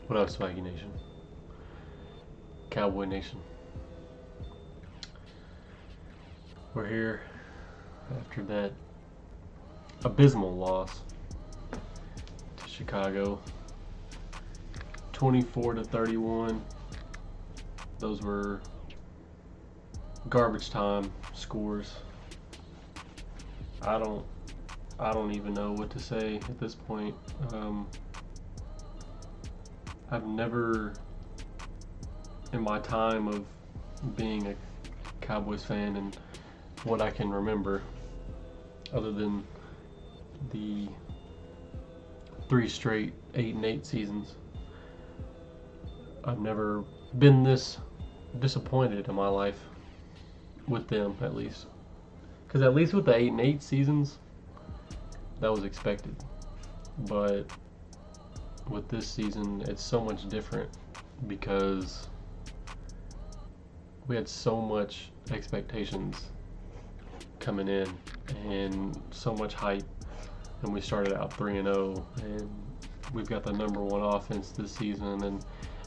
What up, Swaggy Nation? Cowboy Nation. We're here after that abysmal loss to Chicago. 24-31. Those were garbage time scores. I don't even know what to say at this point. I've never, in my time of being a Cowboys fan and what I can remember, other than the 3 straight 8-8 seasons, I've never been this disappointed in my life with them, at least. Because at least with the 8-8 seasons, that was expected. But with this season, it's so much different because we had so much expectations coming in and so much hype, and we started out 3-0, and we've got the number 1 offense this season, and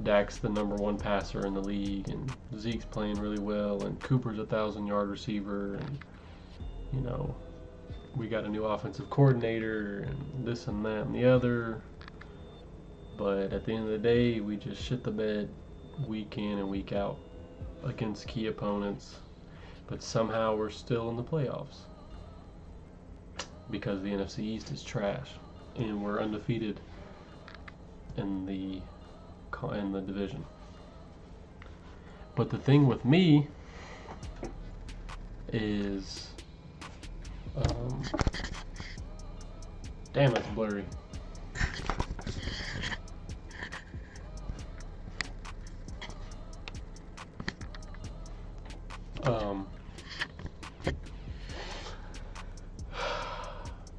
Dak's the number 1 passer in the league, and Zeke's playing really well, and Cooper's a 1,000-yard receiver, and you know, we got a new offensive coordinator and this and that and the other. But at the end of the day, we just shit the bed week in and week out against key opponents. But somehow we're still in the playoffs because the NFC East is trash and we're undefeated in the division. But the thing with me is, damn, that's blurry.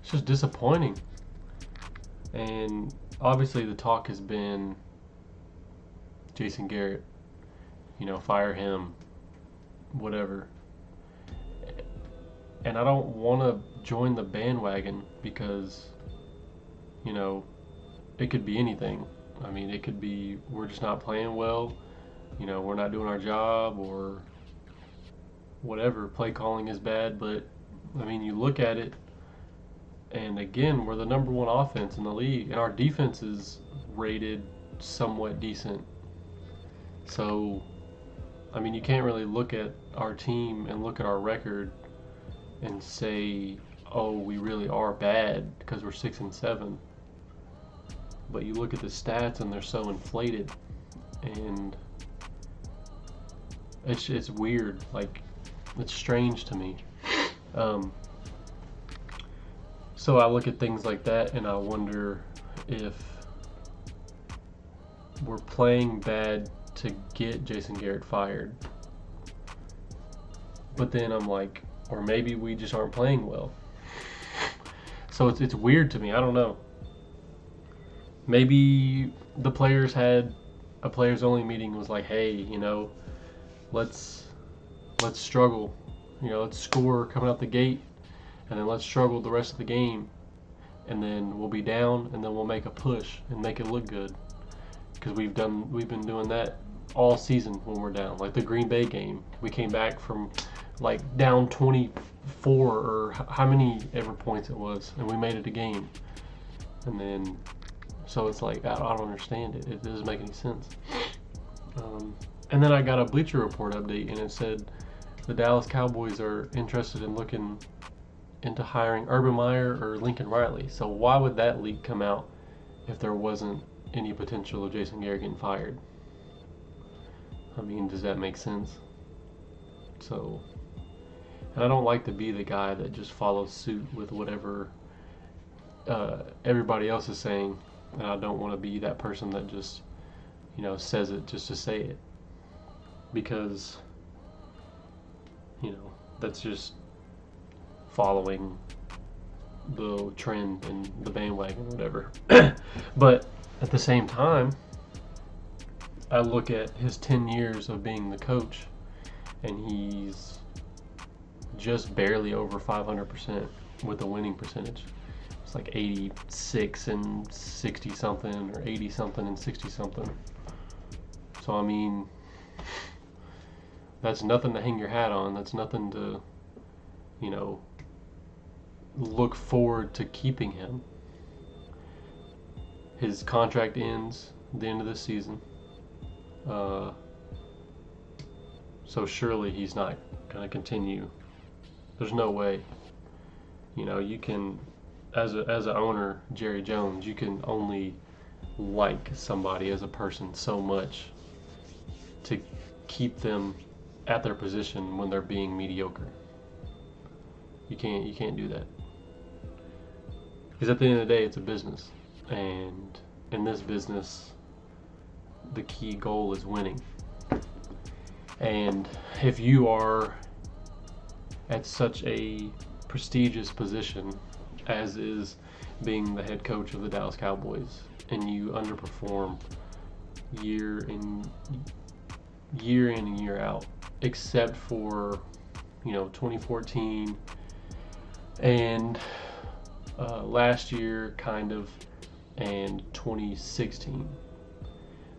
It's just disappointing. And obviously the talk has been Jason Garrett, fire him, whatever. And I don't want to join the bandwagon because, it could be anything. I mean, it could be we're just not playing well, we're not doing our job, or whatever, play calling is bad. But I mean, you look at it, and again, we're the number 1 offense in the league, and our defense is rated somewhat decent. So, I mean, you can't really look at our team and look at our record and say, oh, we really are bad because we're 6-7. But you look at the stats and they're so inflated, and it's weird. Like, it's strange to me. So I look at things like that and I wonder if we're playing bad to get Jason Garrett fired. But then I'm like, or maybe we just aren't playing well. So it's weird to me. I don't know. Maybe the players had a players only meeting, was like, hey, let's struggle. Let's score coming out the gate, and then let's struggle the rest of the game, and then we'll be down, and then we'll make a push and make it look good. Because we've been doing that all season when we're down. Like the Green Bay game, we came back from like down 24 or how many ever points it was, and we made it a game. And then, so it's like, I don't understand it. It doesn't make any sense. And then I got a Bleacher Report update, and it said the Dallas Cowboys are interested in looking into hiring Urban Meyer or Lincoln Riley. So why would that leak come out if there wasn't any potential of Jason Garrett getting fired? I mean, does that make sense? So, and I don't like to be the guy that just follows suit with whatever everybody else is saying, and I don't want to be that person that just, says it just to say it, because, that's just following the trend and the bandwagon, whatever. But at the same time, I look at his 10 years of being the coach, and he's just barely over 500% with a winning percentage. It's like 86 and 60 something, or 80 something and 60 something. So I mean, that's nothing to hang your hat on. That's nothing to, you know, look forward to keeping him. His contract ends at the end of this season. So surely he's not going to continue. There's no way. You know, you can, as an owner, Jerry Jones, you can only like somebody as a person so much to keep them at their position when they're being mediocre. You can't do that. Because at the end of the day, it's a business. And in this business, the key goal is winning. And if you are at such a prestigious position as is being the head coach of the Dallas Cowboys, and you underperform year in and year out, except for 2014 and last year kind of, and 2016.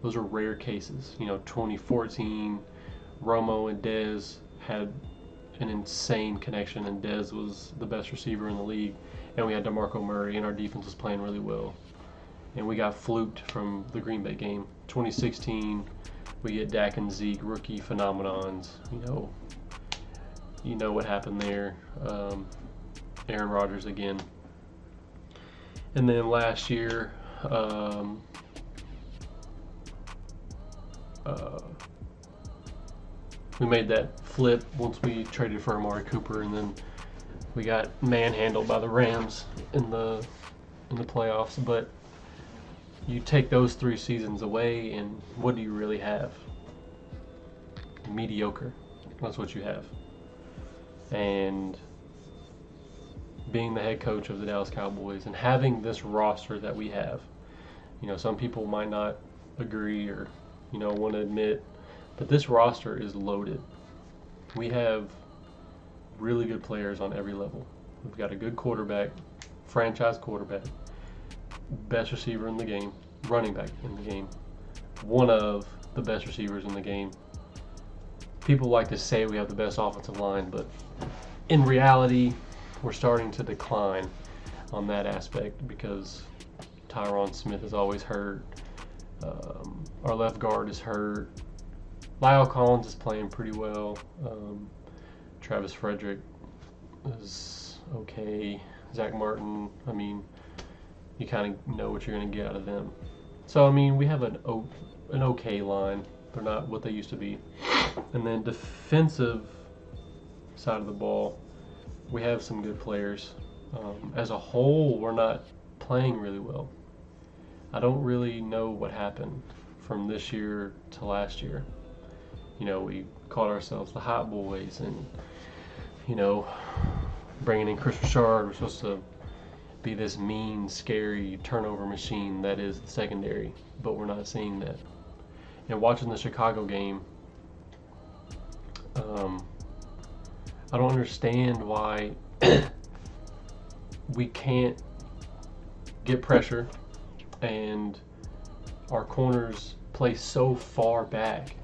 Those are rare cases. 2014, Romo and Dez had an insane connection, and Dez was the best receiver in the league, and we had DeMarco Murray, and our defense was playing really well, and we got fluked from the Green Bay game. 2016, we get Dak and Zeke, rookie phenomenons. You know what happened there. Aaron Rodgers again. And then last year, we made that flip once we traded for Amari Cooper, and then we got manhandled by the Rams in the playoffs. But you take those 3 seasons away, and what do you really have? Mediocre. That's what you have. And being the head coach of the Dallas Cowboys and having this roster that we have, some people might not agree or want to admit, but this roster is loaded. We have really good players on every level. We've got a good quarterback, franchise quarterback, best receiver in the game, running back in the game, one of the best receivers in the game. People like to say we have the best offensive line, but in reality, we're starting to decline on that aspect because Tyron Smith is always hurt. Our left guard is hurt. Lyle Collins is playing pretty well. Travis Frederick is okay. Zach Martin, you kind of know what you're going to get out of them. So, we have an okay line. They're not what they used to be. And then defensive side of the ball, we have some good players. As a whole, we're not playing really well. I don't really know what happened from this year to last year. We called ourselves the Hot Boys, and bringing in Chris Richard, we're supposed to be this mean, scary turnover machine that is the secondary, but we're not seeing that. Watching the Chicago game, I don't understand why we can't get pressure and our corners play so far back.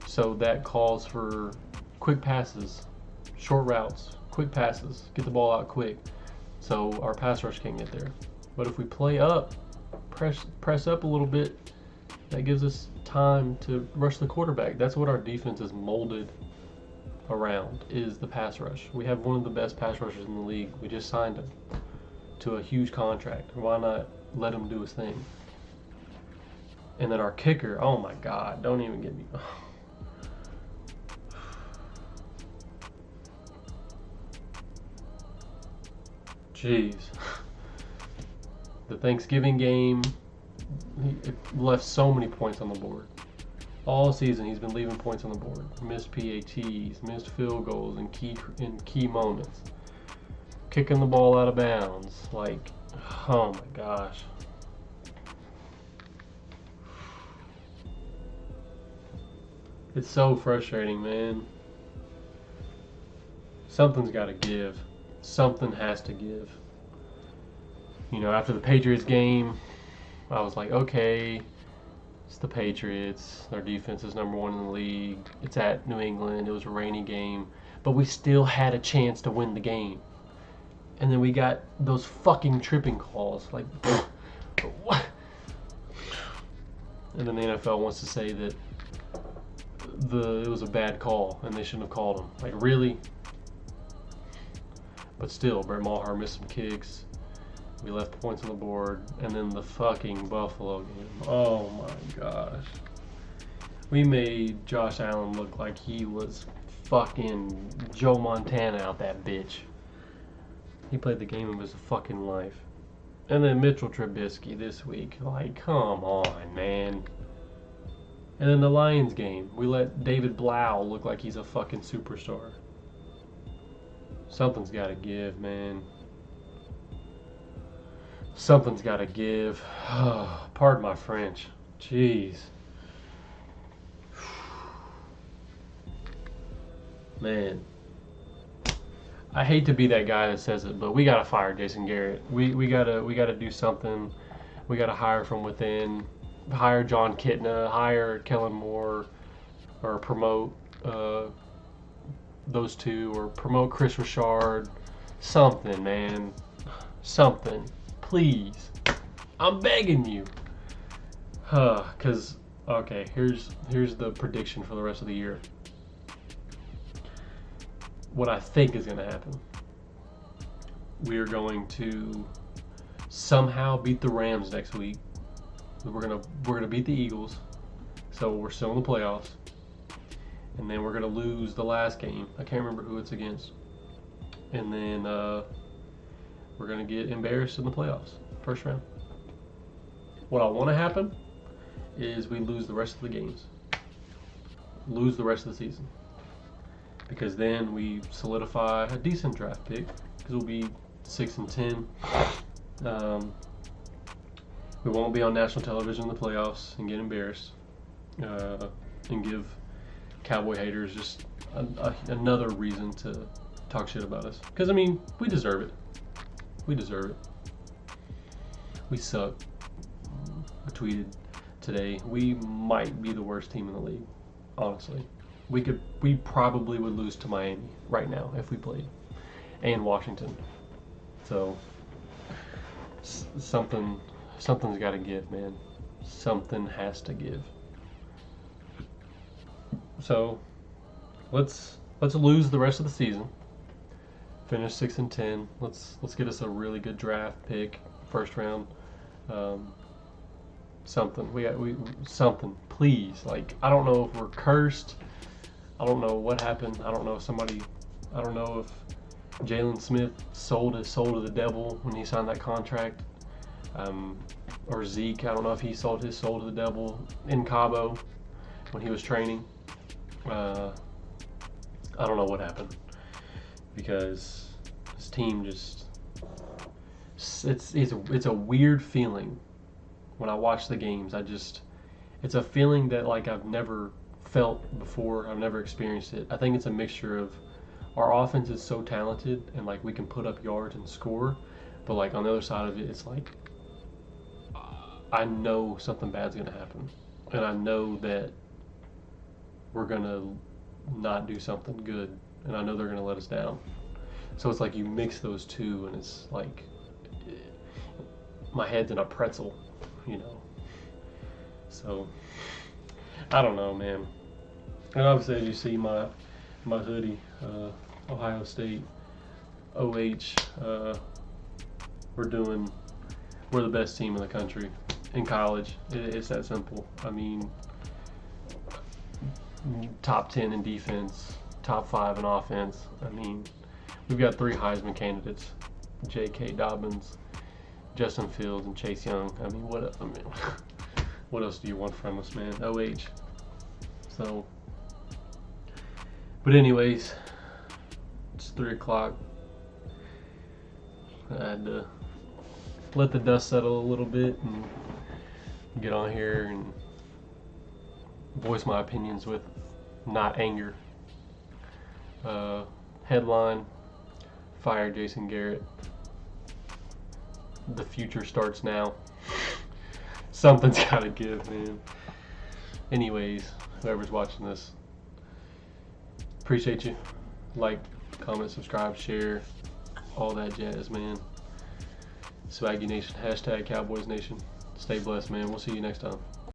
So that calls for quick passes, short routes, quick passes, get the ball out quick so our pass rush can't get there. But if we play up, press up a little bit, that gives us time to rush the quarterback. That's what our defense is molded around, is the pass rush. We have one of the best pass rushers in the league. We just signed him to a huge contract. Why not let him do his thing? And then our kicker, oh my God, don't even get me. Jeez. The Thanksgiving game, he left so many points on the board. All season he's been leaving points on the board. Missed PATs, missed field goals in key moments. Kicking the ball out of bounds. Oh my gosh. It's so frustrating, man. Something's got to give. Something has to give. You know, after the Patriots game, I was like, okay, it's the Patriots. Their defense is number 1 in the league. It's at New England. It was a rainy game, but we still had a chance to win the game. And then we got those fucking tripping calls. Like, what? And then the NFL wants to say that it was a bad call and they shouldn't have called him. Like, really? But still, Brett Maher missed some kicks. We left points on the board. And then the fucking Buffalo game. Oh my gosh. We made Josh Allen look like he was fucking Joe Montana out that bitch. He played the game of his fucking life. And then Mitchell Trubisky this week. Like, come on, man. And then the Lions game. We let David Blau look like he's a fucking superstar. Something's got to give, man. Something's got to give. Pardon my French. Jeez. Man. I hate to be that guy that says it, but we gotta fire Jason Garrett. We gotta do something. We gotta hire from within. Hire John Kitna. Hire Kellen Moore, or promote those two, or promote Chris Richard. Something, man. Something, please. I'm begging you. Cause okay, here's the prediction for the rest of the year. What I think is going to happen. We are going to somehow beat the Rams next week. We're gonna beat the Eagles, so we're still in the playoffs. And then we're gonna lose the last game. I can't remember who it's against. And then we're gonna get embarrassed in the playoffs, first round. What I want to happen is we lose the rest of the games, lose the rest of the season. Because then we solidify a decent draft pick. Because we'll be 6-10. We won't be on national television in the playoffs and get embarrassed. And give Cowboy haters just another reason to talk shit about us. Because, I mean, we deserve it. We deserve it. We suck. I tweeted today, we might be the worst team in the league, honestly. We probably would lose to Miami right now if we played, and Washington. So something's got to give, man. Something has to give. So let's lose the rest of the season. Finish 6-10. Let's get us a really good draft pick, first round. Something. We something, please. Like, I don't know if we're cursed. I don't know what happened. I don't know if Jalen Smith sold his soul to the devil when he signed that contract. Or Zeke, I don't know if he sold his soul to the devil in Cabo when he was training. I don't know what happened, because this team just, it's a weird feeling when I watch the games. It's a feeling that, like, I've never felt before. I've never experienced it. I think it's a mixture of our offense is so talented and, like, we can put up yards and score, but, like, on the other side of it, it's like I know something bad's gonna happen, and I know that we're gonna not do something good, and I know they're gonna let us down. So it's like you mix those two, and it's like my head's in a pretzel, you know. So I don't know, man. And obviously, as you see, my hoodie, Ohio State, OH, we're the best team in the country in college. It's that simple. I mean, top 10 in defense, top 5 in offense. I mean, we've got 3 Heisman candidates: J.K. Dobbins, Justin Fields, and Chase Young. I mean, what else do you want from us, man? OH. So, but anyways, it's 3 o'clock. I had to let the dust settle a little bit and get on here and voice my opinions with not anger. Headline: Fire Jason Garrett. the future starts now. Something's got to give, man. Anyways, whoever's watching this, appreciate you. Like, comment, subscribe, share, all that jazz, man. Swaggy Nation, hashtag Cowboys Nation. Stay blessed, man. We'll see you next time.